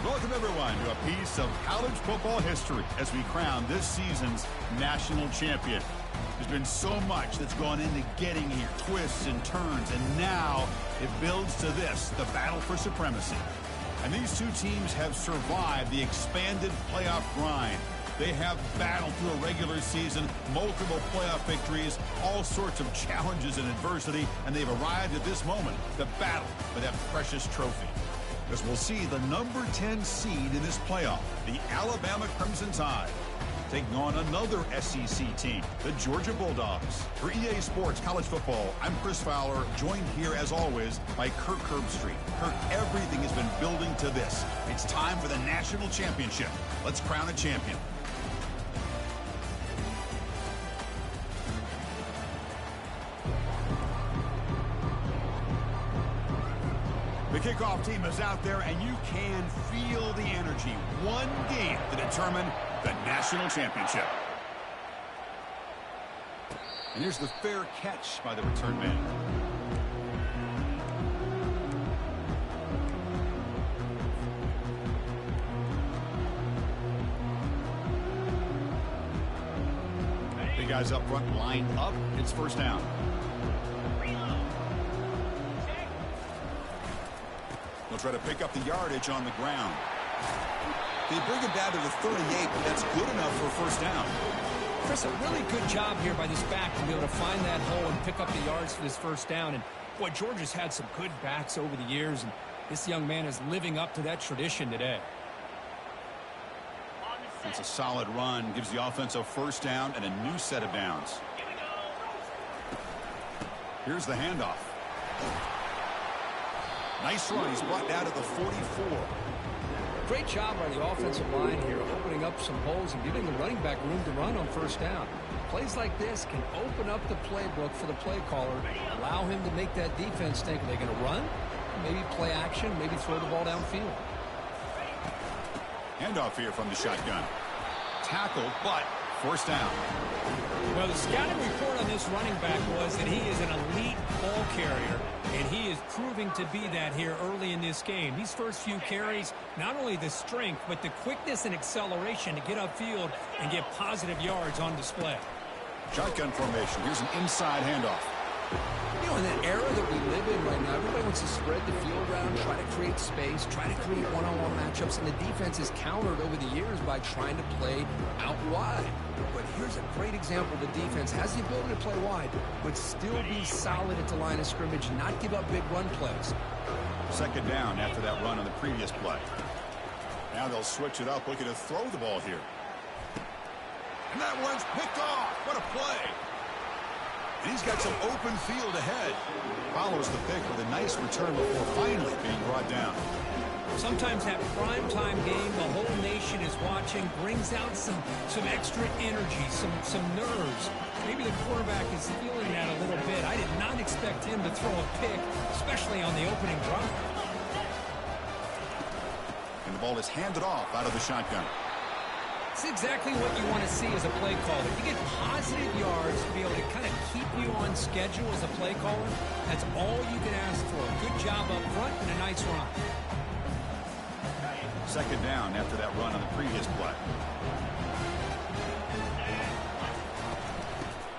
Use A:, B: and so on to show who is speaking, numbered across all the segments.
A: Welcome, everyone, to a piece of college football history as we crown this season's national champion. There's been so much that's gone into getting here, twists and turns, and now it builds to this, the battle for supremacy. And these two teams have survived the expanded playoff grind. They have battled through a regular season, multiple playoff victories, all sorts of challenges and adversity, and they've arrived at this moment, the battle for that precious trophy. As we'll see the number 10 seed in this playoff, the Alabama Crimson Tide, taking on another SEC team, the Georgia Bulldogs. For EA Sports College Football, I'm Chris Fowler, joined here as always by Kirk Herbstreit. Kirk, everything has been building to this. It's time for the national championship. Let's crown a champion. The kickoff team is out there, and you can feel the energy. One game to determine the national championship. And here's the fair catch by the return man. Big guys up front, line up. It's first down. They'll try to pick up the yardage on the ground. They bring him down to the 38, but that's good enough for a first down.
B: Chris, a really good job here by this back to be able to find that hole and pick up the yards for this first down. And, boy, Georgia's had some good backs over the years, and this young man is living up to that tradition today.
A: It's a solid run, gives the offense a first down and a new set of downs. Here's the handoff. Nice run. He's brought down to the 44.
B: Great job by the offensive line here, opening up some holes and giving the running back room to run on first down. Plays like this can open up the playbook for the play caller, allow him to make that defense think, are they going to run? Maybe play action, maybe throw the ball downfield.
A: Handoff here from the shotgun. Tackled, but first down.
B: Well, the scouting report on this running back was that he is an elite ball carrier, and he is proving to be that here early in this game. These first few carries, not only the strength, but the quickness and acceleration to get upfield and get positive yards on display.
A: Shotgun formation. Here's an inside handoff.
B: You know, in that era that we live in right now, everybody wants to spread the field around, try to create space, try to create one-on-one matchups, and the defense is countered over the years by trying to play out wide. But here's a great example. The defense has the ability to play wide, but still be solid at the line of scrimmage, not give up big run plays.
A: Second down after that run on the previous play. Now they'll switch it up, looking to throw the ball here. And that one's picked off. What a play. And he's got some open field ahead. Follows the pick with a nice return before finally being brought down.
B: Sometimes that primetime game, the whole nation is watching, brings out some extra energy, some nerves. Maybe the quarterback is feeling that a little bit. I did not expect him to throw a pick, especially on the opening drive.
A: And the ball is handed off out of the shotgun.
B: It's exactly what you want to see as a play caller. You get positive yards to be able to kind of keep you on schedule as a play caller. That's all you can ask for. A good job up front and a nice run.
A: Second down after that run on the previous play.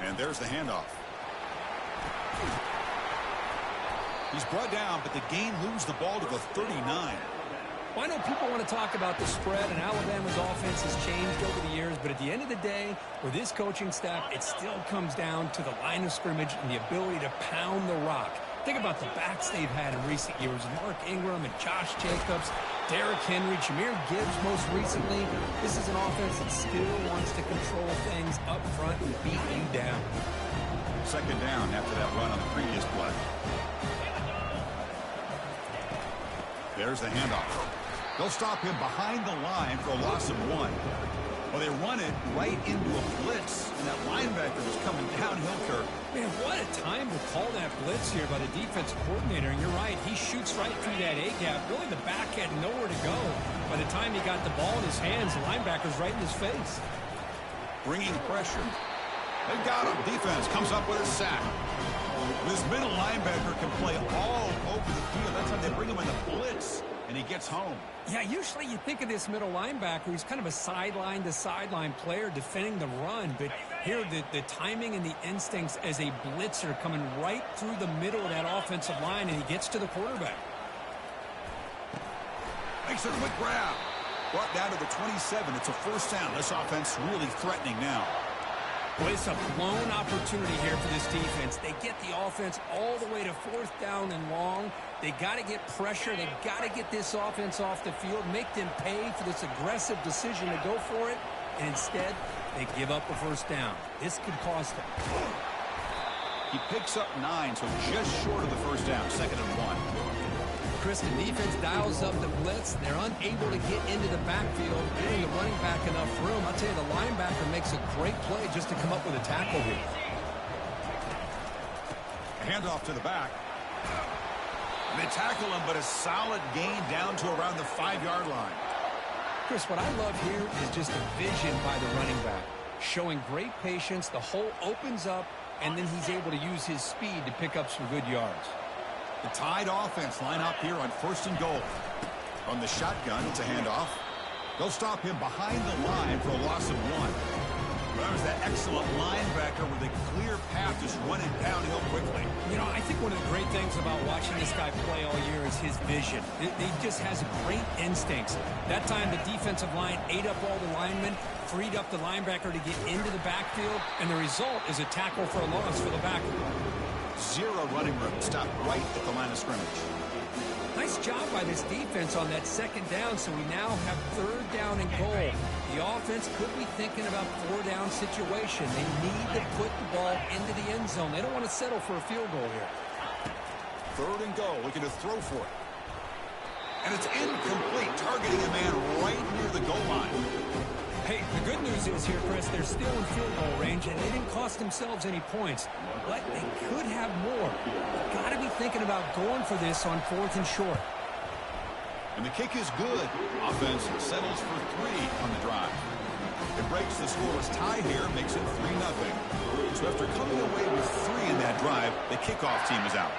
A: And there's the handoff. He's brought down, but the game moves the ball to the 39.
B: Well, I know people want to talk about the spread, and Alabama's offense has changed over the years, but at the end of the day, with this coaching staff, it still comes down to the line of scrimmage and the ability to pound the rock. Think about the backs they've had in recent years, Mark Ingram and Josh Jacobs, Derrick Henry, Jahmyr Gibbs most recently. This is an offense that still wants to control things up front and beat you down.
A: Second down after that run on the previous play. There's the handoff. They'll stop him behind the line for a loss of 1. Well, they run it right into a blitz, and that linebacker was coming downhill, Kirk.
B: Man, what a time to call that blitz here by the defensive coordinator. And you're right, he shoots right through that A-gap. Really, the back had nowhere to go. By the time he got the ball in his hands, the linebacker's right in his face.
A: Bringing pressure. They got him. Defense comes up with a sack. This middle linebacker can play all over the field. That's how they bring him in the blitz. and he gets home.
B: Yeah, usually you think of this middle linebacker. He's kind of a sideline-to-sideline player defending the run. But here, the timing and the instincts as a blitzer coming right through the middle of that offensive line, and he gets to the quarterback.
A: Makes a quick grab. Brought down to the 27. It's a first down. This offense really threatening now.
B: Well, it's a blown opportunity here for this defense. They get the offense all the way to fourth down and long. They got to get pressure. They got to get this offense off the field, make them pay for this aggressive decision to go for it. And instead, they give up a first down. This could cost them.
A: He picks up 9, so just short of the first down, 2nd and 1.
B: Chris, the defense dials up the blitz. They're unable to get into the backfield, giving the running back enough room. I'll tell you, the linebacker makes a great play just to come up with a tackle here.
A: A handoff to the back. They tackle him, but a solid gain down to around the 5-yard line.
B: Chris, what I love here is just the vision by the running back. Showing great patience, the hole opens up, and then he's able to use his speed to pick up some good yards.
A: The Tide offense line up here on 1st and goal. From the shotgun, it's a handoff. They'll stop him behind the line for a loss of 1. There's that excellent linebacker with a clear path just running downhill quickly.
B: You know, I think one of the great things about watching this guy play all year is his vision. He just has great instincts. That time the defensive line ate up all the linemen, freed up the linebacker to get into the backfield, and the result is a tackle for a loss for the backer.
A: 0 running room. Stopped right at the line of scrimmage.
B: Nice job by this defense on that 2nd down, so we now have 3rd down and goal. The offense could be thinking about 4-down situation. They need to put the ball into the end zone. They don't want to settle for a field goal here.
A: 3rd and goal, looking to throw for it. And it's incomplete, targeting a man right near the goal line.
B: Hey, the good news is here, Chris, they're still in field goal range, and they didn't cost themselves any points. But they could have more. Got to be thinking about going for this on 4th and short.
A: And the kick is good. Offense settles for 3 on the drive. It breaks the scoreless tie here, makes it 3-0. So after coming away with 3 in that drive, the kickoff team is out.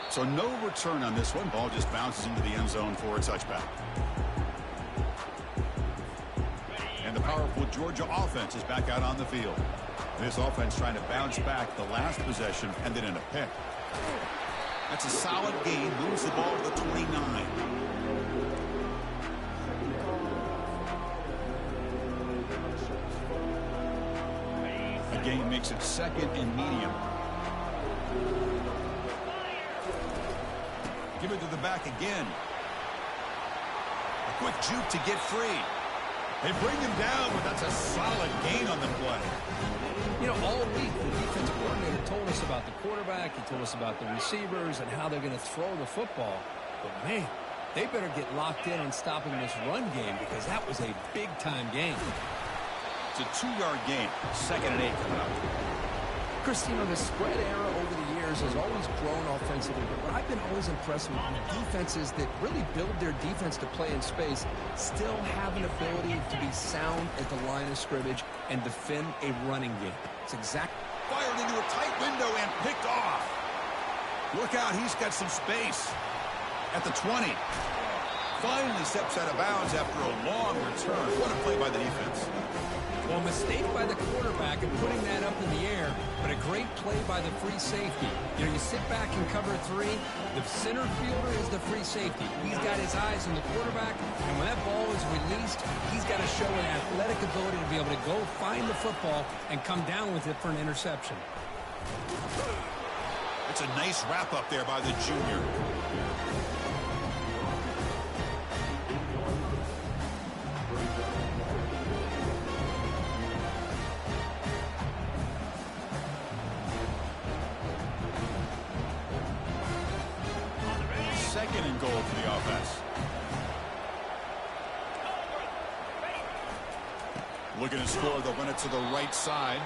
A: So no return on this one. Ball just bounces into the end zone for a touchback. And the powerful Georgia offense is back out on the field. This offense trying to bounce back the last possession and then in a pick. That's a solid gain. Moves the ball to the 29. The gain makes it 2nd and medium. Give it to the back again. A quick juke to get free. They bring him down, but that's a solid gain on the play.
B: You know, all week, the defensive coordinator told us about the quarterback. He told us about the receivers and how they're going to throw the football. But, man, they better get locked in on stopping this run game because that was a big-time game.
A: It's a 2-yard gain. 2nd and 8 coming up.
B: Chris, you know, the spread era over the years has always grown offensively, but what I've been always impressed with defenses that really build their defense to play in space still have an ability to be sound at the line of scrimmage and defend a running game. It's exactly
A: Fired into a tight window and picked off. Look out, he's got some space at the 20. Finally steps out of bounds after a long return. What a play by the defense.
B: Well, a mistake by the quarterback in putting that up in the air, but a great play by the free safety. You know, you sit back and cover 3. The center fielder is the free safety. He's got his eyes on the quarterback, and when that ball is released, he's got to show an athletic ability to be able to go find the football and come down with it for an interception.
A: It's a nice wrap-up there by the junior. Second and goal for the offense. Looking to score, they'll run it to the right side.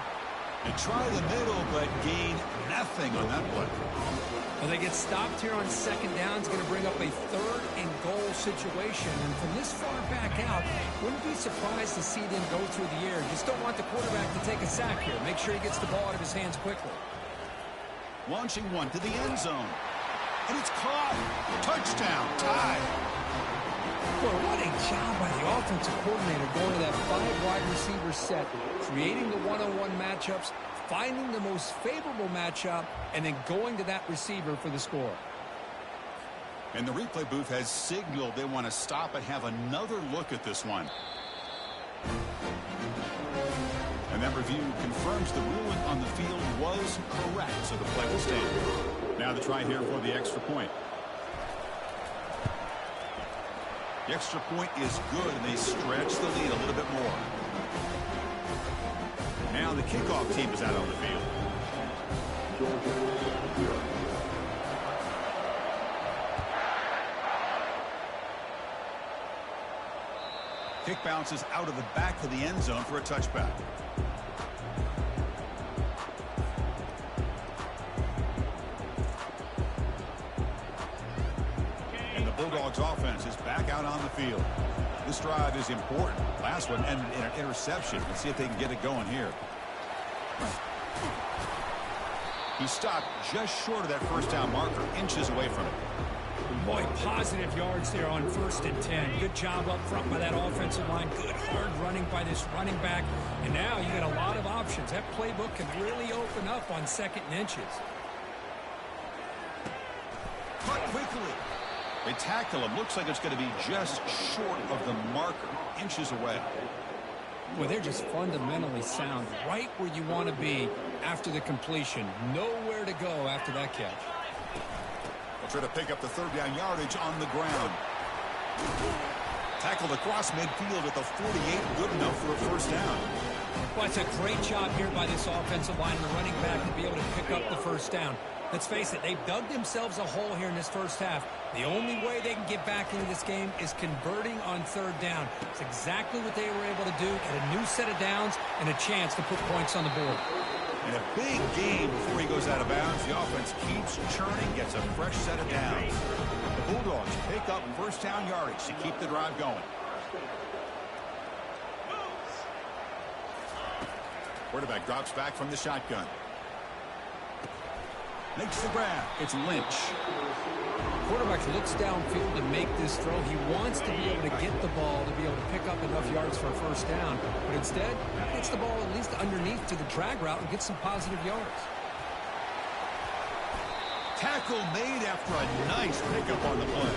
A: They try the middle, but gain nothing on that play.
B: Well, they get stopped here on 2nd down. It's going to bring up a 3rd and goal situation. And from this far back out, wouldn't be surprised to see them go through the air. Just don't want the quarterback to take a sack here. Make sure he gets the ball out of his hands quickly.
A: Launching one to the end zone. And it's caught. Touchdown. Tie.
B: Well, what a job by the offensive coordinator going to that 5-wide receiver set, creating the one-on-one matchups, finding the most favorable matchup, and then going to that receiver for the score.
A: And the replay booth has signaled they want to stop and have another look at this one. And that review confirms the ruling on the field was correct, so the play will stand. Now the try here for the extra point. The extra point is good, and they stretch the lead a little bit more. Now the kickoff team is out on the field. Kick bounces out of the back of the end zone for a touchback. And the Bulldogs offense is back out on the field. This drive is important. Last one ended in an interception. Let's see if they can get it going here. He stopped just short of that first down marker, inches away from it.
B: Boy, positive yards there on 1st and 10. Good job up front by that offensive line. Good hard running by this running back. And now you got a lot of options. That playbook can really open up on 2nd and inches.
A: Cut quickly. They tackle him. Looks like it's going to be just short of the marker, inches away.
B: Well, they're just fundamentally sound, right where you want to be after the completion. Nowhere to go after that catch.
A: They'll try to pick up the 3rd down yardage on the ground. Tackled across midfield at the 48, good enough for a 1st down.
B: Well, it's a great job here by this offensive line and the running back to be able to pick up the 1st down. Let's face it, they've dug themselves a hole here in this first half. The only way they can get back into this game is converting on 3rd down. It's exactly what they were able to do, get a new set of downs and a chance to put points on the board.
A: And a big game before he goes out of bounds. The offense keeps churning, gets a fresh set of downs. The Bulldogs pick up 1st down yardage to keep the drive going. Quarterback drops back from the shotgun. Makes the grab. It's Lynch.
B: Quarterback looks downfield to make this throw. He wants to be able to get the ball to be able to pick up enough yards for a 1st down. But instead, he gets the ball at least underneath to the drag route and gets some positive yards.
A: Tackle made after a nice pickup on the play.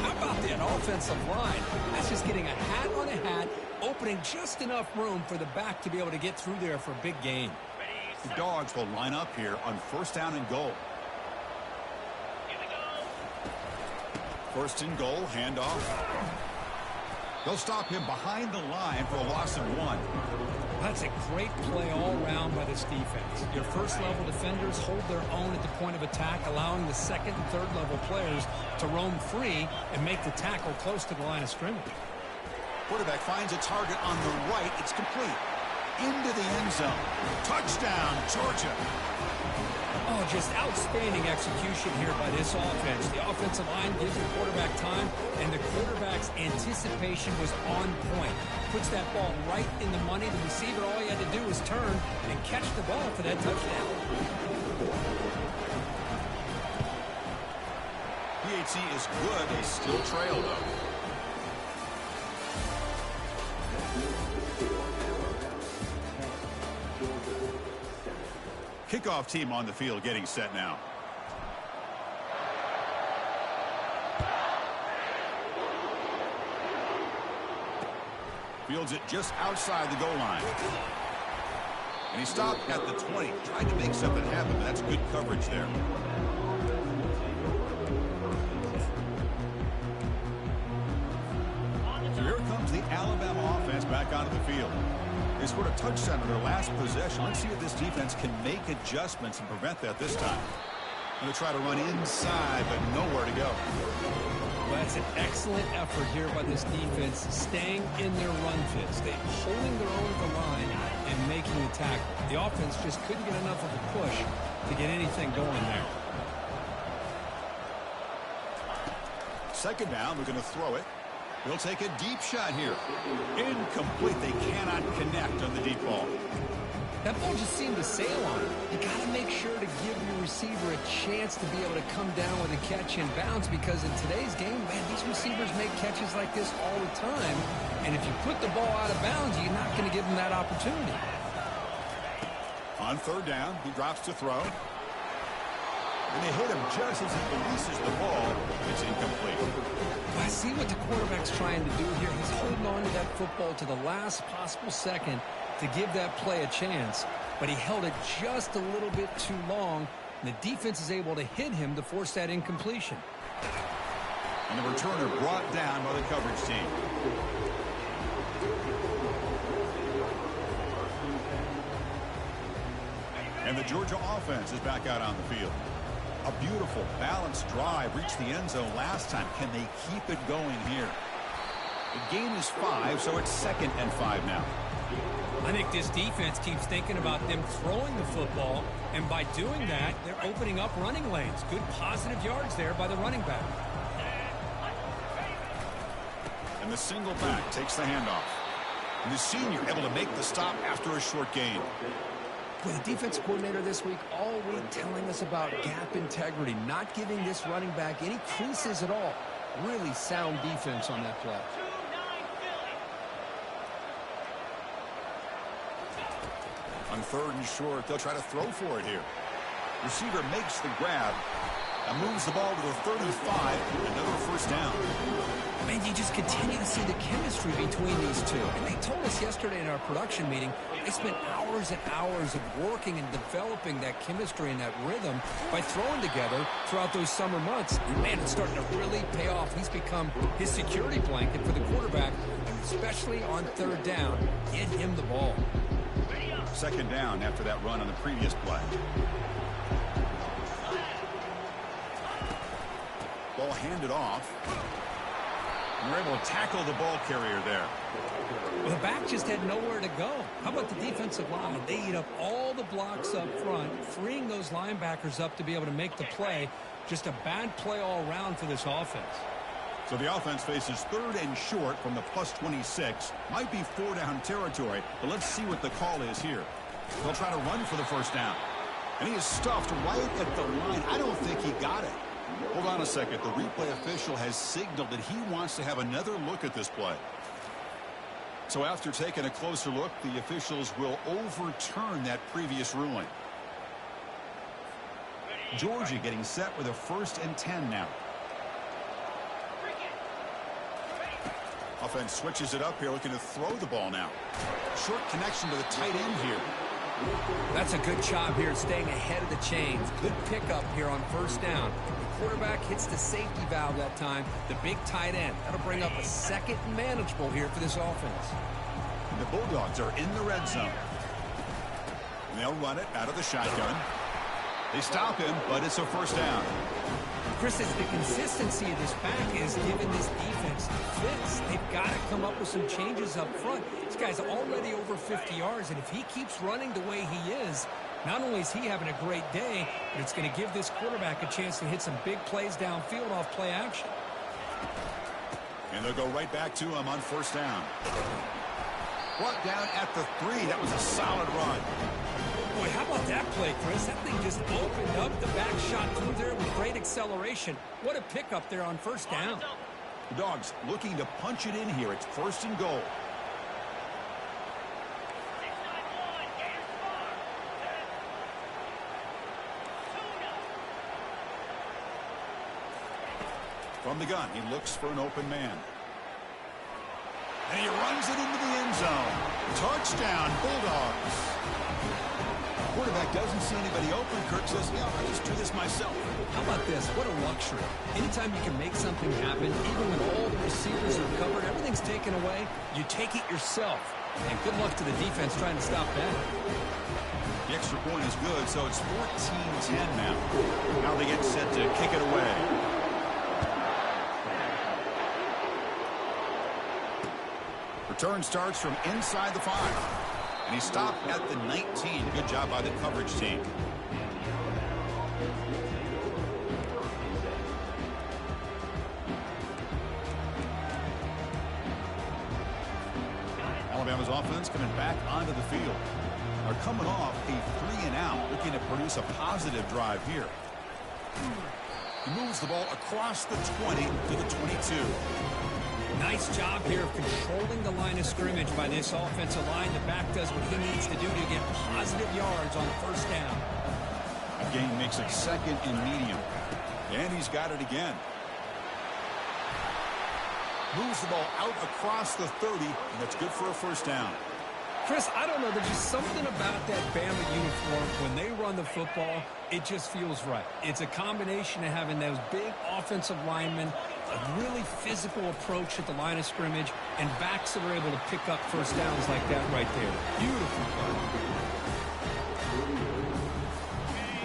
B: How about that offensive line? That's just getting a hat on a hat, opening just enough room for the back to be able to get through there for a big gain.
A: The Dogs will line up here on 1st down and goal. 1st and goal, handoff. They'll stop him behind the line for a loss of 1.
B: That's a great play all around by this defense. Your 1st-level defenders hold their own at the point of attack, allowing the 2nd and 3rd-level players to roam free and make the tackle close to the line of scrimmage.
A: Quarterback finds a target on the right. It's complete. Into the end zone. Touchdown, Georgia.
B: Oh, just outstanding execution here by this offense. The offensive line gives the quarterback time, and the quarterback's anticipation was on point. Puts that ball right in the money. The receiver, all he had to do was turn and catch the ball for that touchdown.
A: PHC is good. They still trail, though. Kickoff team on the field getting set now. Fields it just outside the goal line. And he stopped at the 20. Tried to make something happen, but that's good coverage there. So here comes the Alabama offense back onto the field. They scored a touchdown in their last possession. Let's see if this defense can make adjustments and prevent that this time. Going to try to run inside, but nowhere to go.
B: Well, that's an excellent effort here by this defense, staying in their run fits. They're holding their own at the line and making the tackle. The offense just couldn't get enough of a push to get anything going there.
A: 2nd down, they're going to throw it. They'll take a deep shot here. Incomplete. They cannot connect on the deep ball.
B: That ball just seemed to sail on it. You got to make sure to give your receiver receiver a chance to be able to come down with a catch in bounds, because in today's game, man, these receivers make catches like this all the time. And if you put the ball out of bounds, you're not going to give them that opportunity.
A: On third down, he drops to throw. And they hit him just as he releases the ball. It's incomplete.
B: I see what the quarterback's trying to do here. He's holding on to that football to the last possible second to give that play a chance. But he held it just a little bit too long. And the defense is able to hit him to force that incompletion.
A: And the returner brought down by the coverage team. And the Georgia offense is back out on the field. A beautiful, balanced drive reached the end zone last time. Can they keep it going here? The gain is 5, so it's 2nd and 5 now.
B: I think this defense keeps thinking about them throwing the football, and by doing that, they're opening up running lanes. Good positive yards there by the running back.
A: And the single back takes the handoff. And the senior able to make the stop after a short gain.
B: With the defense coordinator this week all week telling us about gap integrity, not giving this running back any creases at all. Really sound defense on that play.
A: On third and short, they'll try to throw for it here. Receiver makes the grab and moves the ball to the 35. Another first down.
B: Man, you just continue to see the chemistry between these two. And they told us yesterday in our production meeting, they spent hours and hours of working and developing that chemistry and that rhythm by throwing together throughout those summer months. And man, it's starting to really pay off. He's become his security blanket for the quarterback, and especially on third down, get him the ball.
A: Second down after that run on the previous play. Ball handed off. And they're able to tackle the ball carrier there.
B: Well, the back just had nowhere to go. How about the defensive line? They eat up all the blocks up front, freeing those linebackers up to be able to make the play. Just a bad play all around for this offense.
A: So the offense faces third and short from the +26. Might be 4-down territory, but let's see what the call is here. They'll try to run for the first down. And he is stuffed right at the line. I don't think he got it. Hold on a second. The replay official has signaled that he wants to have another look at this play. So after taking a closer look, the officials will overturn that previous ruling. Georgia getting set with a 1st and 10 now. Offense switches it up here, looking to throw the ball now. Short connection to the tight end here.
B: That's a good job here staying ahead of the chains. Good pickup here on first down. The quarterback hits the safety valve that time. The big tight end. That'll bring up a 2nd and manageable here for this offense.
A: And the Bulldogs are in the red zone. And they'll run it out of the shotgun. They stop him, but it's a first down.
B: Chris, it's the consistency of this back is giving this defense fits. They've got to come up with some changes up front. This guy's already over 50 yards, and if he keeps running the way he is, not only is he having a great day, but it's going to give this quarterback a chance to hit some big plays downfield off play action.
A: And they'll go right back to him on first down. Brought down at the 3. That was a solid run.
B: Boy, how about that play, Chris? That thing just opened up. The back shot through there with great acceleration. What a pickup there on first down.
A: The Dogs looking to punch it in here. It's 1st and goal. From the gun, he looks for an open man. And he runs it into the end zone. Touchdown, Bulldogs. Quarterback doesn't see anybody open. Kirk says, yeah, I'll just do this myself.
B: How about this? What a luxury. Anytime you can make something happen, even when all the receivers are covered, everything's taken away, you take it yourself. And good luck to the defense trying to stop that.
A: The extra point is good, so it's 14-10 now. Now they get set to kick it away. Return starts from inside the 5. And he stopped at the 19. Good job by the coverage team. Alabama's offense coming back onto the field. are coming off a 3-and-out, looking to produce a positive drive here. He moves the ball across the 20 to the 22.
B: Nice job here of controlling the line of scrimmage by this offensive line. The back does what he needs to do to get positive yards on the first down.
A: A gain makes it second and medium. And he's got it again. Moves the ball out across the 30, and that's good for a first down.
B: Chris, I don't know. There's just something about that Bama uniform. When they run the football, it just feels right. It's a combination of having those big offensive linemen, a really physical approach at the line of scrimmage, and backs that are able to pick up first downs like that right there. Beautiful play.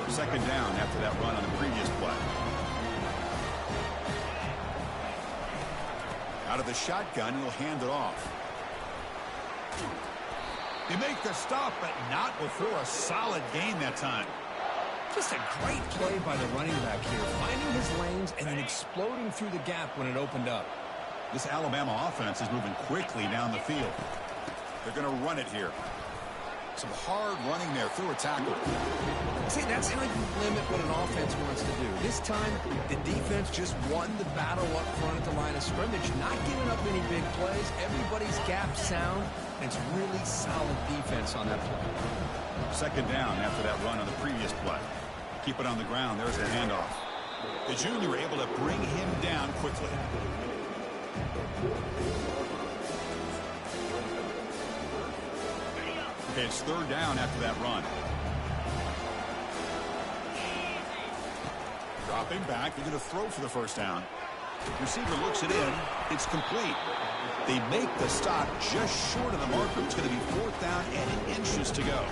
A: Second down after that run on the previous play. Out of the shotgun, he'll hand it off. They make the stop, but not before a solid gain that time.
B: Just a great play by the running back here, finding his lanes and then exploding through the gap when it opened up.
A: This Alabama offense is moving quickly down the field. They're going to run it here. Some hard running there through a tackle.
B: See, that's how you limit what an offense wants to do. This time, the defense just won the battle up front at the line of scrimmage, not giving up any big plays. Everybody's gap sound, and it's really solid defense on that play.
A: Second down after that run on the previous play. Keep it on the ground. There's the handoff. The junior able to bring him down quickly. Okay, it's third down after that run. Dropping back. They're going to throw for the first down. Receiver looks it in. It's complete. They make the stop just short of the marker. It's going to be fourth down and inches to go.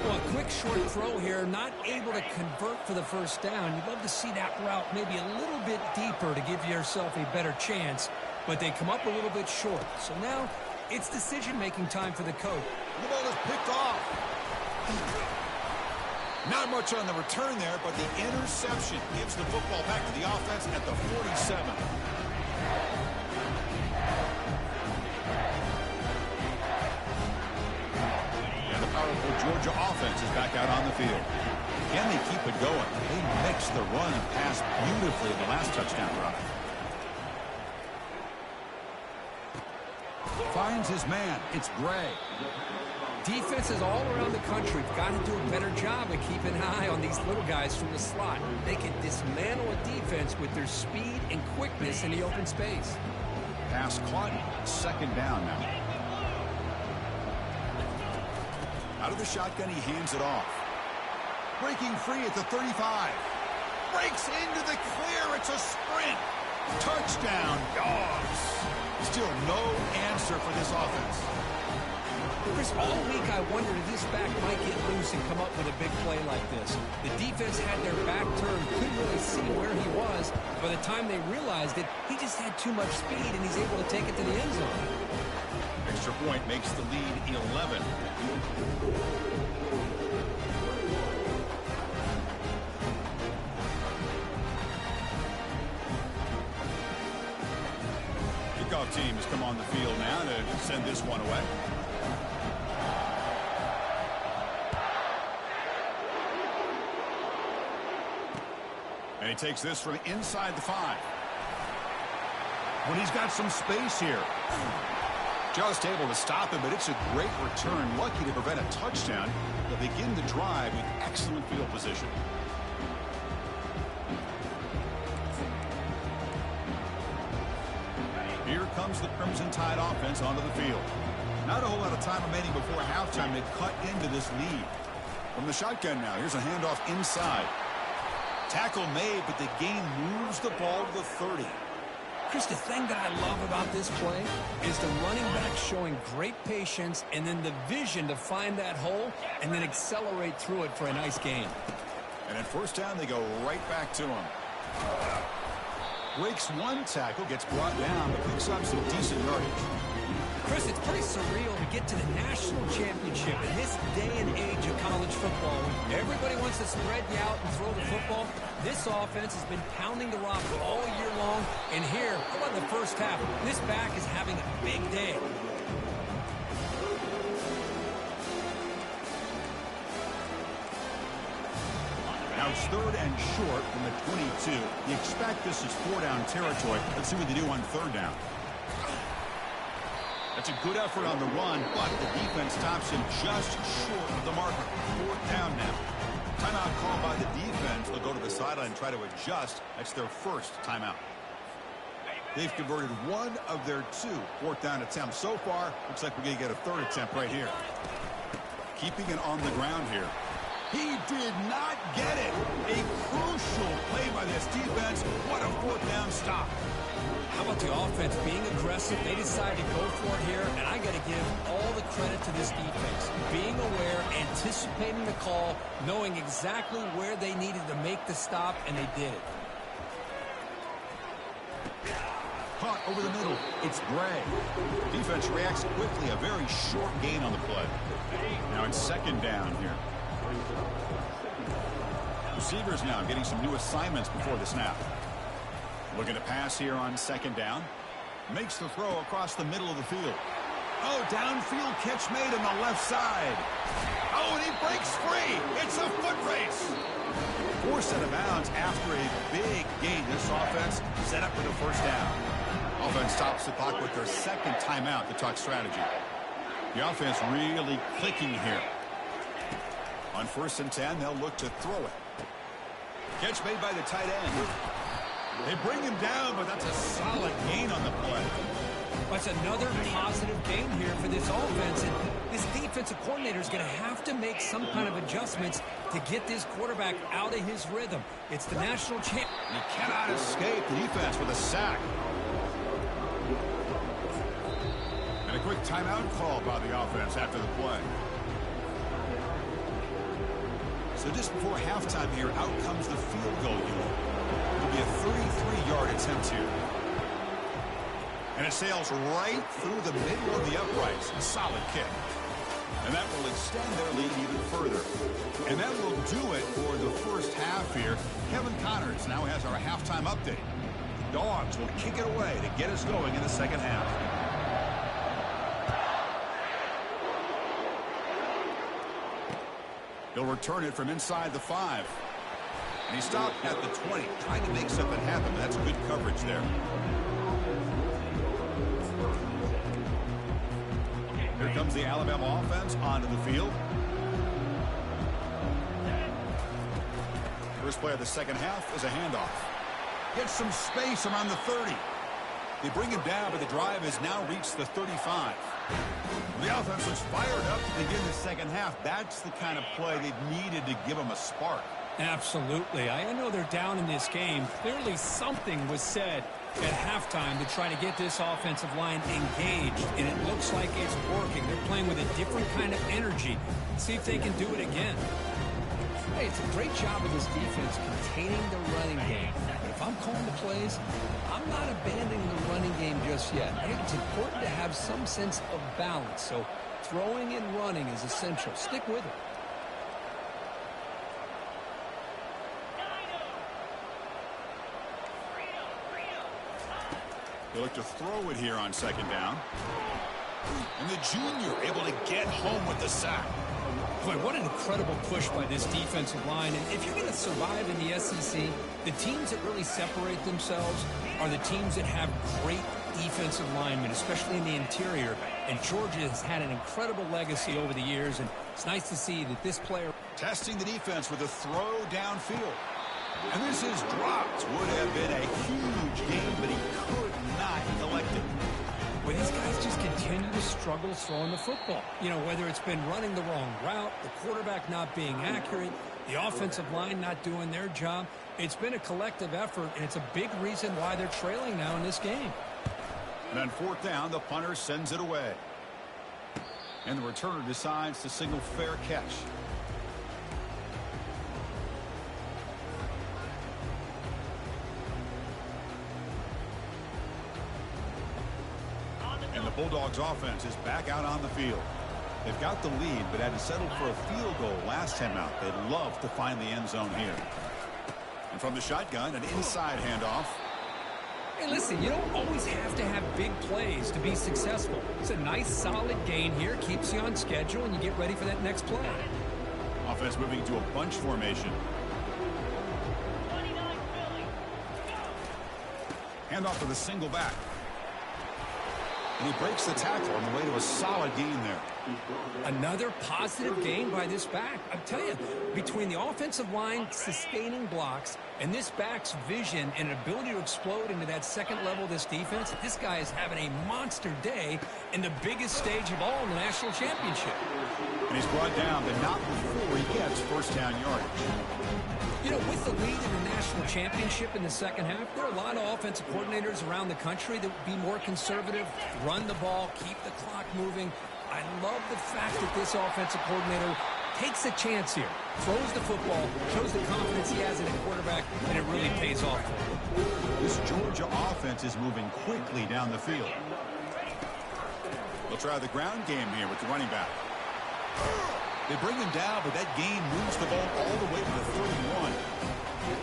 B: Well, a quick short throw here, not able to convert for the first down. You'd love to see that route maybe a little bit deeper to give yourself a better chance, but they come up a little bit short. So now it's decision-making time for the coach.
A: The ball is picked off. Not much on the return there, but the interception gives the football back to the offense at the 47. And the powerful Georgia offense is back out on the field. Can they keep it going? They mix the run and pass beautifully in the last touchdown drive. Finds his man. It's Gray.
B: Defenses all around the country have got to do a better job of keeping an eye on these little guys from the slot. They can dismantle a defense with their speed and quickness in the open space.
A: Pass caught. Second down now. Out of the shotgun, he hands it off. Breaking free at the 35. Breaks into the clear. It's a sprint. Touchdown, Dogs. Still no answer for this offense.
B: Chris, all week I wondered if this back might get loose and come up with a big play like this. The defense had their back turned, couldn't really see where he was. By the time they realized it, he just had too much speed, and he's able to take it to the end zone.
A: Extra point makes the lead 11. Kickoff team has come on the field now to send this one away. And he takes this from inside the 5. When he's got some space here. Just able to stop him, but it's a great return. Lucky to prevent a touchdown. They'll begin the drive with excellent field position. Here comes the Crimson Tide offense onto the field. Not a whole lot of time remaining before halftime. They cut into this lead. From the shotgun now, here's a handoff inside. Tackle made, but the gain moves the ball to the 30.
B: Chris, the thing that I love about this play is the running back showing great patience and then the vision to find that hole and then accelerate through it for a nice gain.
A: And at first down, they go right back to him. Breaks one tackle, gets brought down, but picks up some decent yardage.
B: Chris, it's pretty surreal to get to the national championship in this day and age of college football. When everybody wants to spread you out and throw the football, this offense has been pounding the rock all year long. And here, how about the first half? This back is having a big day.
A: Now it's 3rd and short from the 22. You expect this is 4-down territory. Let's see what they do on 3rd down. That's a good effort on the run, but the defense stops him just short of the marker. 4th down now. Timeout called by the defense. They'll go to the sideline and try to adjust. That's their first timeout. They've converted 1 of their 2 4th down attempts so far. Looks like we're going to get a 3rd attempt right here. Keeping it on the ground here. He did not get it. A crucial play by this defense. What a 4th down stop.
B: How about the offense being aggressive? They decided to go for it here, and I got to give all the credit to this defense. Being aware, anticipating the call, knowing exactly where they needed to make the stop, and they did it.
A: Caught over the middle. It's Gray. Defense reacts quickly. A very short gain on the play. Now it's 2nd down here. Receivers now getting some new assignments before the snap. Looking to pass here on 2nd down. Makes the throw across the middle of the field. Oh, downfield catch made on the left side. Oh, and he breaks free. It's a foot race. Forced out of bounds after a big gain. This offense set up for the 1st down. Offense stops the clock with their 2nd timeout to talk strategy. The offense really clicking here. On 1st and 10, they'll look to throw it. Catch made by the tight end. They bring him down, but that's a solid gain on the play.
B: That's another positive gain here for this offense. And this defensive coordinator is going to have to make some kind of adjustments to get this quarterback out of his rhythm. It's the national champ.
A: You cannot escape the defense with a sack. And a quick timeout call by the offense after the play. So just before halftime here, out comes the field goal unit. It'll be a 33-yard attempt here. And it sails right through the middle of the uprights. A solid kick. And that will extend their lead even further. And that will do it for the 1st half here. Kevin Connors now has our halftime update. Dogs will kick it away to get us going in the 2nd half. He'll return it from inside the 5. And he stopped at the 20, trying to make something happen. That's good coverage there. Here comes the Alabama offense onto the field. First play of the 2nd half is a handoff. Gets some space around the 30. They bring him down, but the drive has now reached the 35. The offense was fired up to begin the 2nd half. That's the kind of play they've needed to give them a spark.
B: Absolutely. I know they're down in this game. Clearly something was said at halftime to try to get this offensive line engaged, and it looks like it's working. They're playing with a different kind of energy. See if they can do it again. Hey, it's a great job of this defense containing the running game. If I'm calling the plays, I'm not abandoning the running game just yet. It's important to have some sense of balance, so throwing and running is essential. Stick with it.
A: They look to throw it here on 2nd down. And the junior able to get home with the sack.
B: Boy, what an incredible push by this defensive line. And if you're going to survive in the SEC, the teams that really separate themselves are the teams that have great defensive linemen, especially in the interior. And Georgia has had an incredible legacy over the years, and it's nice to see that this player...
A: Testing the defense with a throw downfield. And this is dropped. Would have been a huge game, but he could not collect it.
B: Well, these guys just continue to struggle throwing the football. You know, whether it's been running the wrong route, the quarterback not being accurate, the offensive line not doing their job. It's been a collective effort, and it's a big reason why they're trailing now in this game.
A: And on 4th down, the punter sends it away. And the returner decides to signal fair catch. And the Bulldogs offense is back out on the field. They've got the lead, but had to settle for a field goal last time out. They'd love to find the end zone here. And from the shotgun, an inside handoff.
B: Hey, listen, you don't always have to have big plays to be successful. It's a nice, solid gain here. Keeps you on schedule, and you get ready for that next play.
A: Offense moving to a bunch formation. Handoff for the single back. And he breaks the tackle on the way to a solid gain there.
B: Another positive gain by this back. I'm telling you, between the offensive line sustaining blocks and this back's vision and ability to explode into that second level of this defense, this guy is having a monster day in the biggest stage of all in the national championship.
A: And he's brought down, but not before he gets first down yardage.
B: You know, with the lead in the national championship in the second half, there are a lot of offensive coordinators around the country that would be more conservative, run the ball, keep the clock moving. I love the fact that this offensive coordinator takes a chance here, throws the football, shows the confidence he has in a quarterback, and it really pays off for him.
A: This Georgia offense is moving quickly down the field. They'll try the ground game here with the running back. They bring him down, but that gain moves the ball all the way to the 31.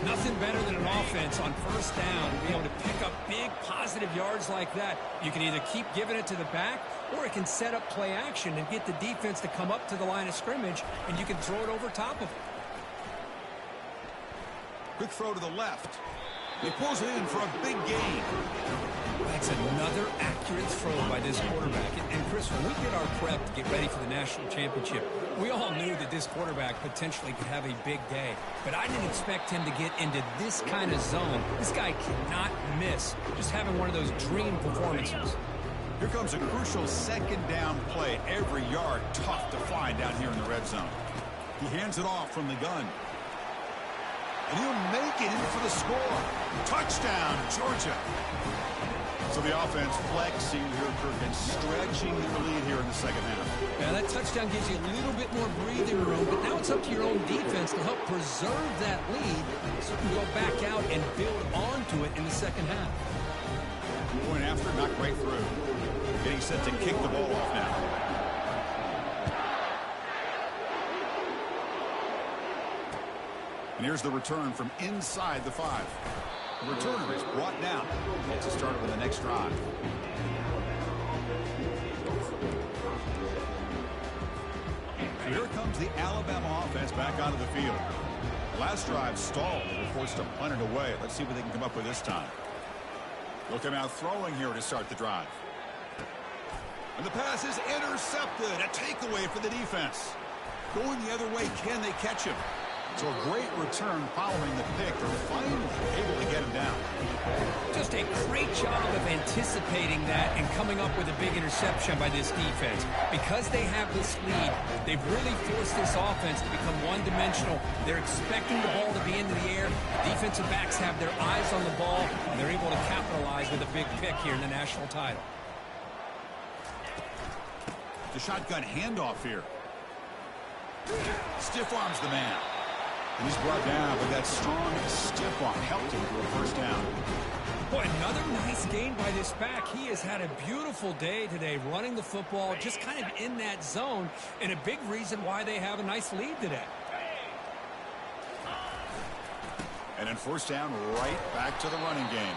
B: Nothing better than an offense on first down to be able to pick up big positive yards like that. You can either keep giving it to the back, or it can set up play action and get the defense to come up to the line of scrimmage, and you can throw it over top of them.
A: Quick throw to the left. He pulls it in for a big gain.
B: That's another accurate throw by this quarterback. And Chris, when we did our prep to get ready for the national championship, we all knew that this quarterback potentially could have a big day. But I didn't expect him to get into this kind of zone. This guy cannot miss. Just having one of those dream performances.
A: Here comes a crucial second down play. Every yard tough to find down here in the red zone. He hands it off from the gun. And he'll make it in for the score. Touchdown, Georgia. So the offense flexing here, Kirk, and stretching their lead here in the second half.
B: Yeah, that touchdown gives you a little bit more breathing room, but now it's up to your own defense to help preserve that lead so you can go back out and build onto it in the second half.
A: Going after, knocked right through. Getting set to kick the ball off now. And here's the return from inside the 5. The returner is brought down. Gets us started with the next drive. So here comes the Alabama offense back onto the field. Last drive stalled. They were forced to punt it away. Let's see what they can come up with this time. They'll come out throwing here to start the drive. And the pass is intercepted. A takeaway for the defense. Going the other way, can they catch him? So a great return following the pick. They're finally able to get him down.
B: Just a great job of anticipating that and coming up with a big interception by this defense. Because they have this lead, they've really forced this offense to become one-dimensional. They're expecting the ball to be into the air. Defensive backs have their eyes on the ball, and they're able to capitalize with a big pick here in the national title.
A: The shotgun handoff here. Stiff arms the man. And he's brought down with that strong stiff arm. Helped him to a first down.
B: Boy, another nice gain by this back. He has had a beautiful day today running the football, just kind of in that zone, and a big reason why they have a nice lead today.
A: And then first down, right back to the running game.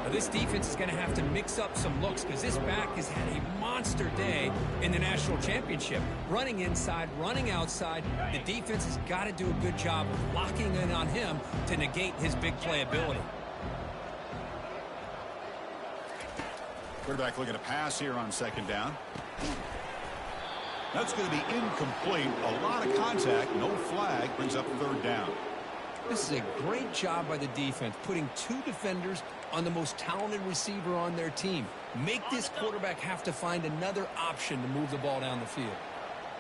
B: Now, this defense is going to have to mix up some looks because this back has had a monster day in the national championship. Running inside, running outside. The defense has got to do a good job of locking in on him to negate his big play ability.
A: Quarterback looking to pass here on second down. That's going to be incomplete. A lot of contact, no flag, brings up third down.
B: This is a great job by the defense, putting two defenders on the most talented receiver on their team. Make this quarterback have to find another option to move the ball down the field.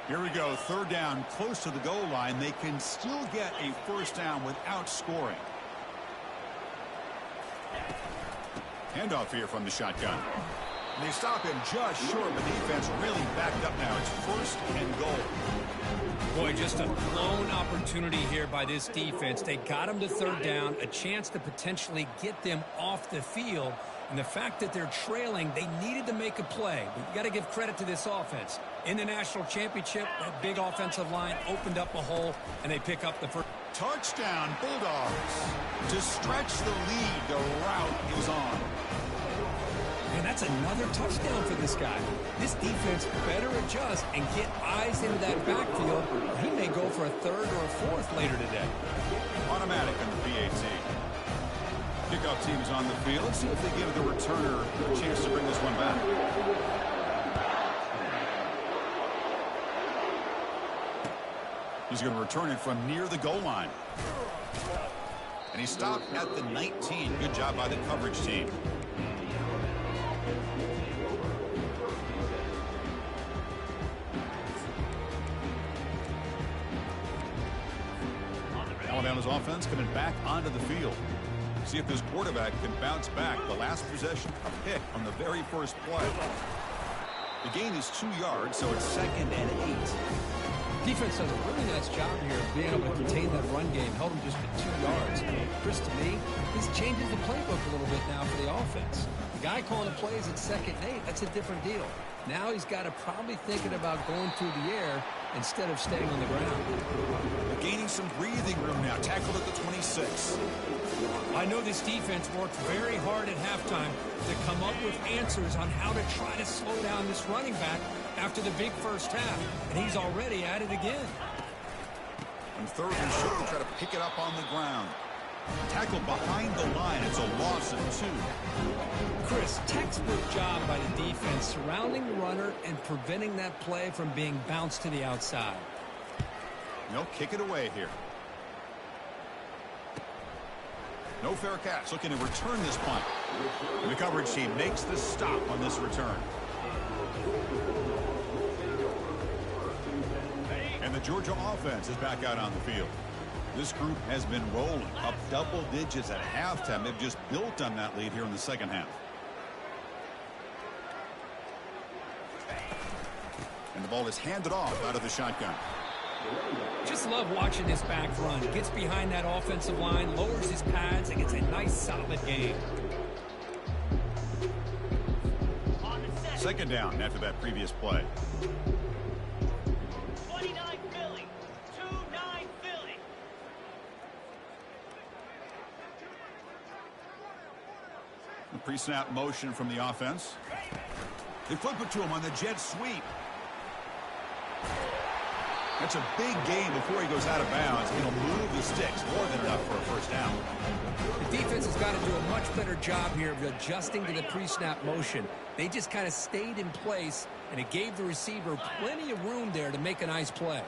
A: Here we go, third down, close to the goal line. They can still get a first down without scoring. Handoff here from the shotgun. And they stop him just short, but defense really backed up now. It's first and goal.
B: Boy, just a blown opportunity here by this defense. They got him to third down, a chance to potentially get them off the field. And the fact that they're trailing, they needed to make a play. But you got to give credit to this offense. In the national championship, that big offensive line opened up a hole, and they pick up the first.
A: Touchdown, Bulldogs. To stretch the lead, the route is on.
B: And that's another touchdown for this guy. This defense better adjust and get eyes into that backfield. He may go for a third or a fourth later today.
A: Automatic on the PAT. Kickoff team is on the field. Let's see if they give the returner a chance to bring this one back. He's going to return it from near the goal line. And he stopped at the 19. Good job by the coverage team. Alabama's offense coming back onto the field. See if this quarterback can bounce back. The last possession, a pick on the very first play. The gain is 2 yards, so it's 2nd and 8.
B: Defense does a really nice job here of being able to contain that run game. Held him just for 2 yards. Chris, to me, this changes the playbook a little bit now for the offense. The guy calling the plays at 2nd and 8, that's a different deal. Now he's got to probably thinking about going through the air instead of staying on the ground.
A: They're gaining some breathing room now. Tackled at the 26.
B: I know this defense worked very hard at halftime to come up with answers on how to try to slow down this running back after the big first half, and he's already at it again.
A: On 3rd and short, to try to pick it up on the ground. Tackled behind the line. It's a loss of 2.
B: Chris, textbook job by the defense surrounding the runner and preventing that play from being bounced to the outside.
A: No, kick it away here. No fair catch. Looking to return this punt. And the coverage team makes the stop on this return. And the Georgia offense is back out on the field. This group has been rolling up double digits at halftime. They've just built on that lead here in the second half. And the ball is handed off out of the shotgun.
B: Just love watching this back run. Gets behind that offensive line, lowers his pads, and gets a nice solid gain.
A: 2nd down after that previous play.
C: 29 Philly. 2-9 Philly.
A: The pre-snap motion from the offense. They flip it to him on the jet sweep. That's a big gain before he goes out of bounds. He'll move the sticks more than enough for a first down.
B: The defense has got to do a much better job here of adjusting to the pre-snap motion. They just kind of stayed in place, and it gave the receiver plenty of room there to make a nice play.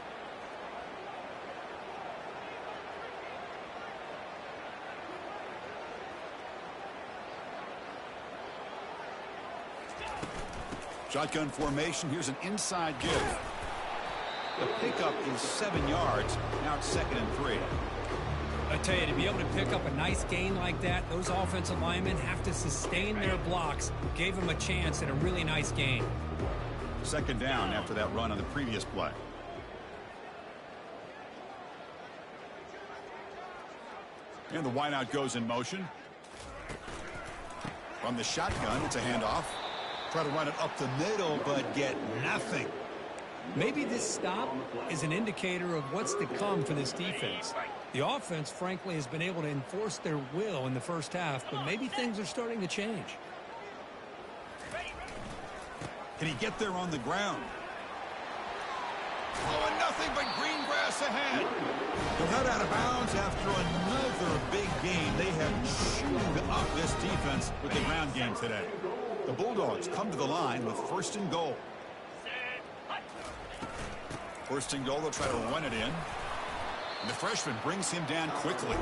A: Shotgun formation. Here's an inside give. The pickup is 7 yards. Now it's 2nd and 3.
B: I tell you, to be able to pick up a nice gain like that, those offensive linemen have to sustain their blocks. Gave them a chance at a really nice gain.
A: 2nd down after that run on the previous play. And the wideout goes in motion. From the shotgun, it's a handoff. Try to run it up the middle, but get nothing.
B: Maybe this stop is an indicator of what's to come for this defense. The offense, frankly, has been able to enforce their will in the first half, but maybe things are starting to change.
A: Can he get there on the ground? Oh, and nothing but green grass ahead. They're not out of bounds after another big game. They have chewed up this defense with the ground game today. The Bulldogs come to the line with 1st and goal. 1st and goal, they'll try to run it in. And the freshman brings him down quickly.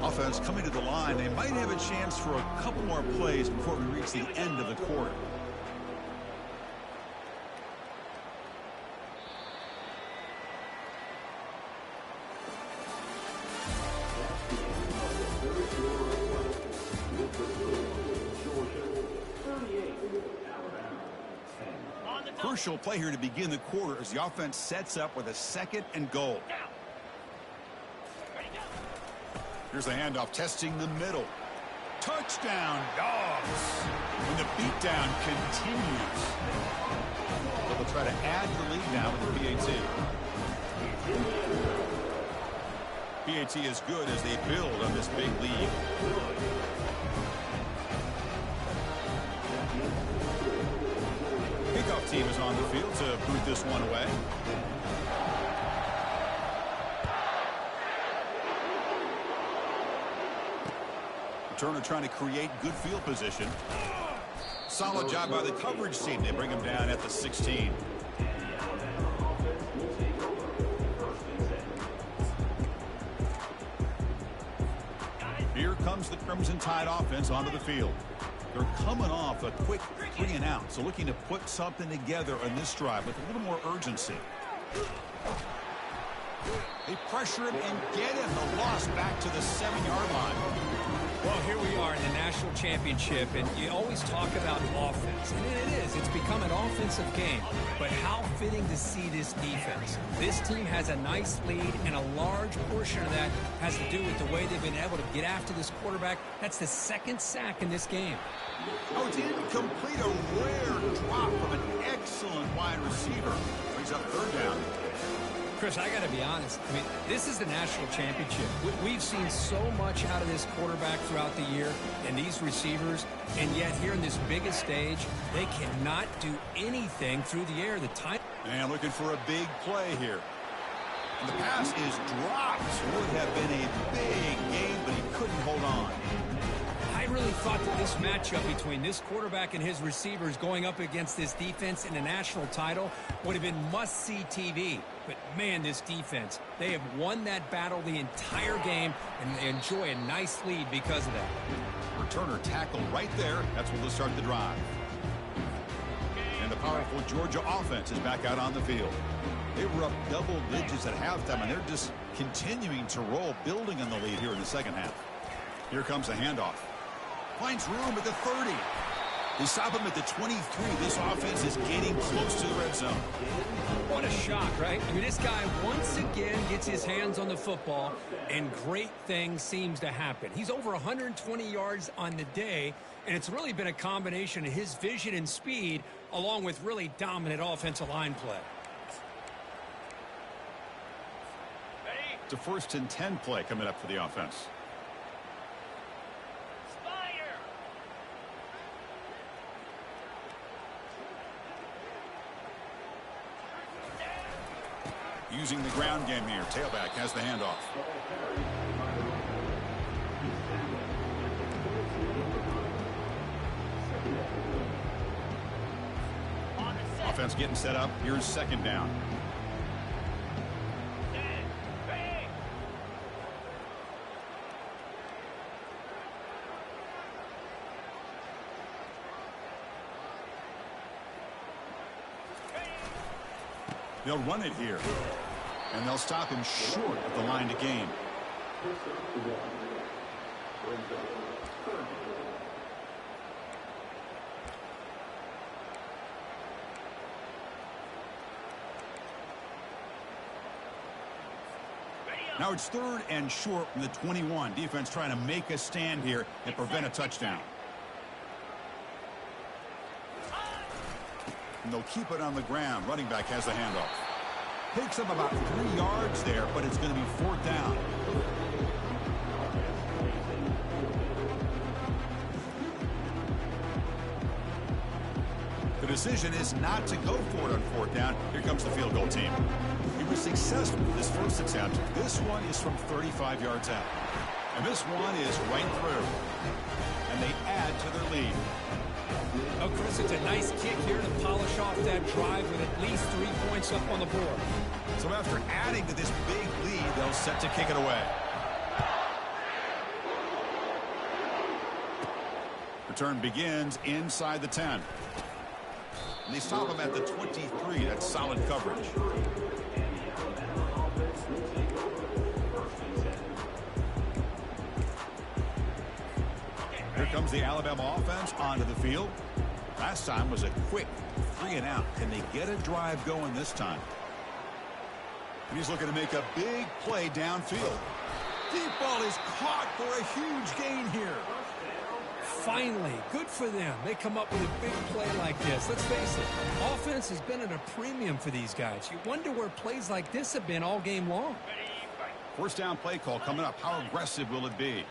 A: Offense coming to the line. They might have a chance for a couple more plays before we reach the end of the quarter. Crucial play here to begin the quarter as the offense sets up with a 2nd and goal. Here's the handoff, testing the middle. Touchdown, Dogs. And the beatdown continues. They'll try to add the lead now with the PAT. PAT is good as they build on this big lead. Kickoff team is on the field to boot this one away. Turner trying to create good field position. Solid job by the coverage team. They bring him down at the 16. Here comes the Crimson Tide offense onto the field. They're coming off a quick 3 and out, so looking to put something together on this drive with a little more urgency. They pressure him and get him. The loss back to the 7-yard line.
B: Well, here we are in the national championship, and you always talk about offense. And it is. It's become an offensive game. But how fitting to see this defense. This team has a nice lead, and a large portion of that has to do with the way they've been able to get after this quarterback. That's the 2nd sack in this game.
A: Oh, it's incomplete. A rare drop from an excellent wide receiver. Brings up 3rd down.
B: Chris, I got to be honest. I mean, this is the national championship. We've seen so much out of this quarterback throughout the year and these receivers, and yet here in this biggest stage, they cannot do anything through the air. The time.
A: And looking for a big play here. And the pass is dropped. Would have been a big game, but he couldn't hold on.
B: I really thought that this matchup between this quarterback and his receivers going up against this defense in a national title would have been must-see TV. But, man, this defense, they have won that battle the entire game, and they enjoy a nice lead because of that.
A: Returner tackled right there. That's what will start the drive. And the powerful Georgia offense is back out on the field. They were up double digits at halftime, and they're just continuing to roll, building on the lead here in the 2nd half. Here comes a handoff. Finds room at the 30. They stop him at the 23. This offense is getting close to the red zone.
B: What a shock, right? I mean, this guy once again gets his hands on the football, and great things seems to happen. He's over 120 yards on the day, and it's really been a combination of his vision and speed along with really dominant offensive line play.
A: It's a 1st and 10 play coming up for the offense. Using the ground game here. Tailback has the handoff. Offense getting set up. Here's 2nd down. They'll run it here. And they'll stop him short of the line to gain. Now it's 3rd and short from the 21. Defense trying to make a stand here and prevent a touchdown. And they'll keep it on the ground. Running back has the handoff. Picks up about 3 yards there, but it's going to be 4th down. The decision is not to go for it on 4th down. Here comes the field goal team. He was successful with his first attempt. This one is from 35 yards out. And this one is right through. And they add to their lead.
B: Oh, Chris, it's a nice kick here to polish off that drive with at least 3 points up on the board.
A: So after adding to this big lead, they'll set to kick it away. Return begins inside the 10. And they stop him at the 23. That's solid coverage. Here comes the Alabama offense onto the field. Last time was a quick 3 and out. Can they get a drive going this time? And he's looking to make a big play downfield. Deep ball is caught for a huge gain here.
B: Finally, good for them. They come up with a big play like this. Let's face it, offense has been at a premium for these guys. You wonder where plays like this have been all game long.
A: 1st down play call coming up. How aggressive will it be?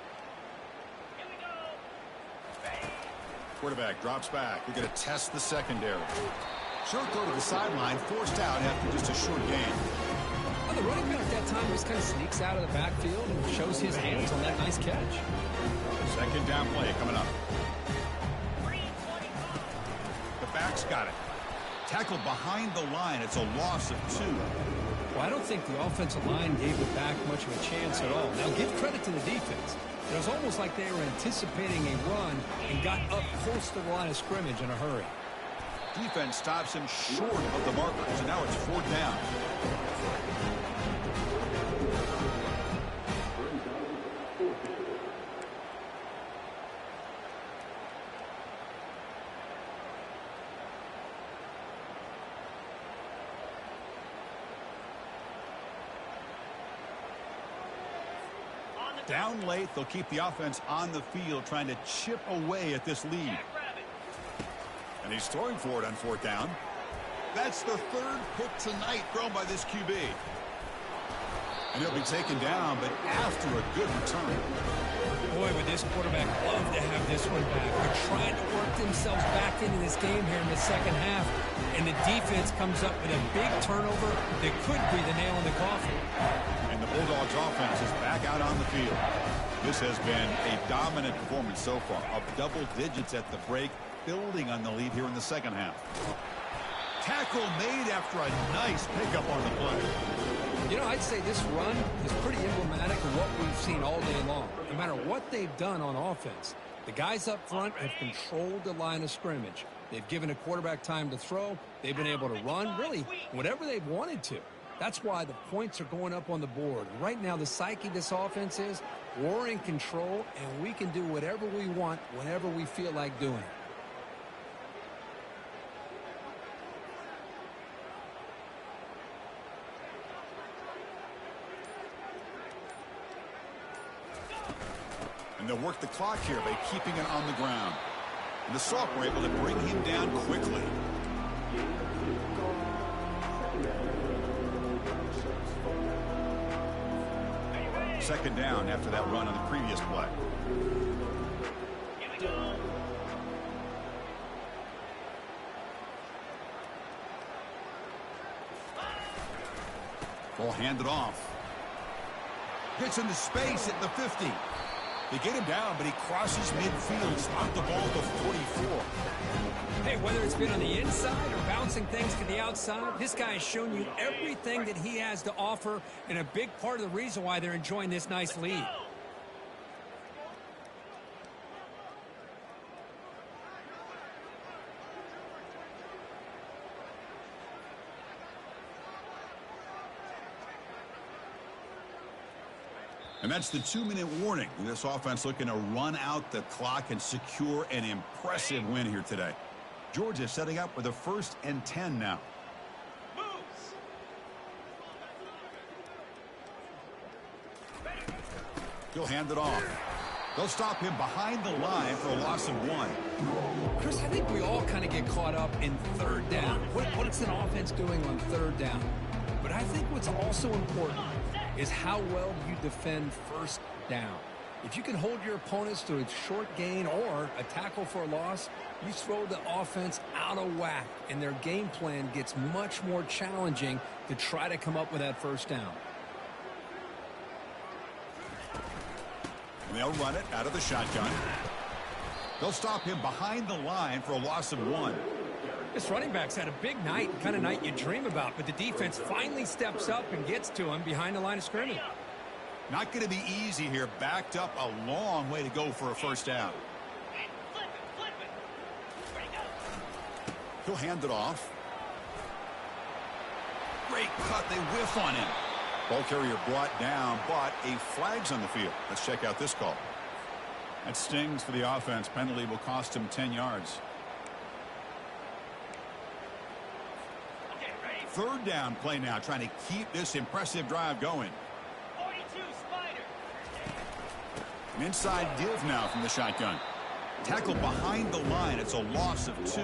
A: Quarterback drops back. We're going to test the secondary. Short throw to the sideline, forced out after just a short gain.
B: Well, the running back that time just kind of sneaks out of the backfield and shows his hands on that nice catch.
A: Second down play coming up. The back's got it. Tackled behind the line. It's a loss of 2.
B: Well, I don't think the offensive line gave the back much of a chance at all. Now, give credit to the defense. It was almost like they were anticipating a run and got up close to the line of scrimmage in a hurry.
A: Defense stops him short of the marker, so now it's 4th down. Down late, they'll keep the offense on the field trying to chip away at this lead. And he's throwing for it on 4th down. That's the 3rd pick tonight thrown by this QB. And he'll be taken down, but after a good return.
B: Boy, would this quarterback love to have this one back. They're trying to work themselves back into this game here in the second half. And the defense comes up with a big turnover that could be the nail in the coffin.
A: And the Bulldogs offense is back out on the field. This has been a dominant performance so far. Up double digits at the break, building on the lead here in the second half. Tackle made after a nice pickup on the play.
B: You know, I'd say this run is pretty emblematic of what we've seen all day long. No matter what they've done on offense, the guys up front have controlled the line of scrimmage. They've given a quarterback time to throw. They've been able to run, really, whatever they've wanted to. That's why the points are going up on the board. Right now, the psyche of this offense is we're in control, and we can do whatever we want whenever we feel like doing it.
A: And they'll work the clock here by keeping it on the ground. And the Sauk were able to bring him down quickly. Second down after that run on the previous play.
C: Here we go.
A: Ball handed off. Gets into space at the 50. They get him down, but he crosses midfield, spot the ball to 44.
B: Hey, whether it's been on the inside or bouncing things to the outside, this guy has shown you everything that he has to offer, and a big part of the reason why they're enjoying this nice lead.
A: And that's the 2-minute warning. This offense looking to run out the clock and secure an impressive win here today. Georgia setting up with a 1st and 10 now.
C: Moves.
A: He'll hand it off. They'll stop him behind the line for a loss of 1.
B: Chris, I think we all kind of get caught up in 3rd down. What's an offense doing on 3rd down? But I think what's also important is how well you defend 1st down. If you can hold your opponents to a short gain or a tackle for a loss, you throw the offense out of whack, and their game plan gets much more challenging to try to come up with that 1st down.
A: They'll run it out of the shotgun. They'll stop him behind the line for a loss of 1.
B: This running back's had a big night, kind of night you dream about, but the defense finally steps up and gets to him behind the line of scrimmage.
A: Not going to be easy here. Backed up a long way to go for a 1st down.
C: And flip it. Where'd he go?
A: He'll hand it off. Great cut. They whiff on him. Ball carrier brought down, but a flag's on the field. Let's check out this call. That stings for the offense. Penalty will cost him 10 yards.
C: Okay, ready.
A: 3rd down play now, trying to keep this impressive drive going.
C: 42 Spider.
A: An inside give now from the shotgun. Tackled behind the line. It's a loss of 2.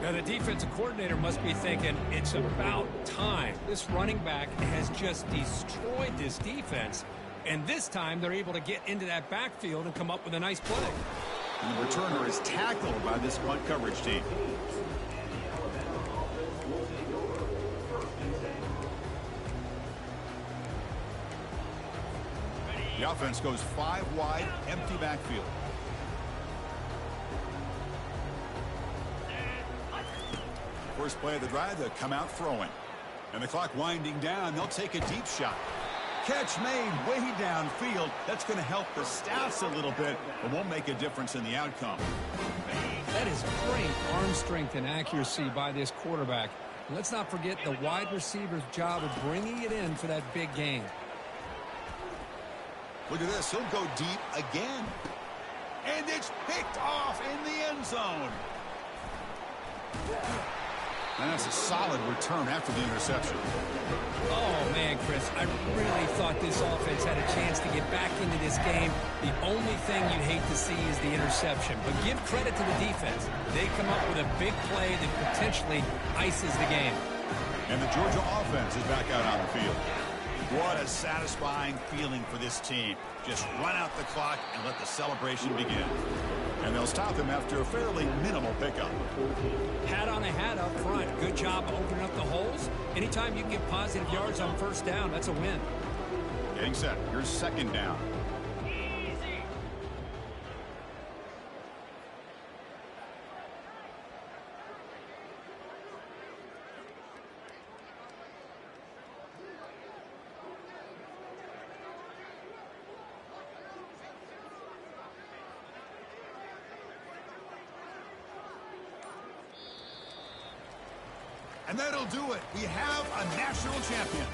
B: Now, the defensive coordinator must be thinking, it's about time. This running back has just destroyed this defense, and this time they're able to get into that backfield and come up with a nice play.
A: And the returner is tackled by this punt coverage team. The offense goes 5 wide, empty backfield. First play of the drive, they'll come out throwing. And the clock winding down, they'll take a deep shot. Catch made way downfield. That's going to help the stats a little bit, but won't make a difference in the outcome.
B: That is great arm strength and accuracy by this quarterback. And let's not forget the wide receiver's job of bringing it in for that big gain.
A: Look at this. He'll go deep again. And it's picked off in the end zone. And that's a solid return after the interception.
B: Oh, man, Chris, I really thought this offense had a chance to get back into this game. The only thing you'd hate to see is the interception. But give credit to the defense. They come up with a big play that potentially ices the game.
A: And the Georgia offense is back out on the field. What a satisfying feeling for this team. Just run out the clock and let the celebration begin. And they'll stop him after a fairly minimal pickup.
B: Hat on a hat up front. Good job opening up the holes. Anytime you can get positive yards on first down, that's a win.
A: Getting set. Here's second down. And that'll do it. We have a national champion.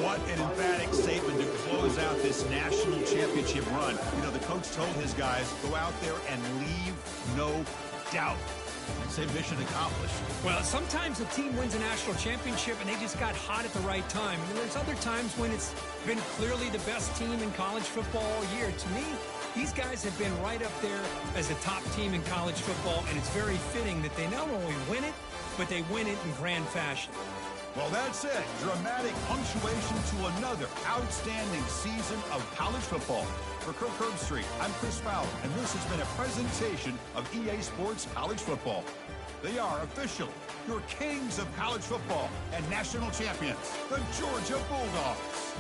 A: What an emphatic statement to close out this national championship run. You know, the coach told his guys, go out there and leave no doubt. I'd say mission accomplished.
B: Well, sometimes a team wins a national championship and they just got hot at the right time. And there's other times when it's been clearly the best team in college football all year. To me, these guys have been right up there as a top team in college football, and it's very fitting that they not only win it, but they win it in grand fashion.
A: Well, that's it. Dramatic punctuation to another outstanding season of college football. For Kirk Herbstreit, I'm Chris Fowler, and this has been a presentation of EA Sports College Football. They are officially your kings of college football and national champions, the Georgia Bulldogs.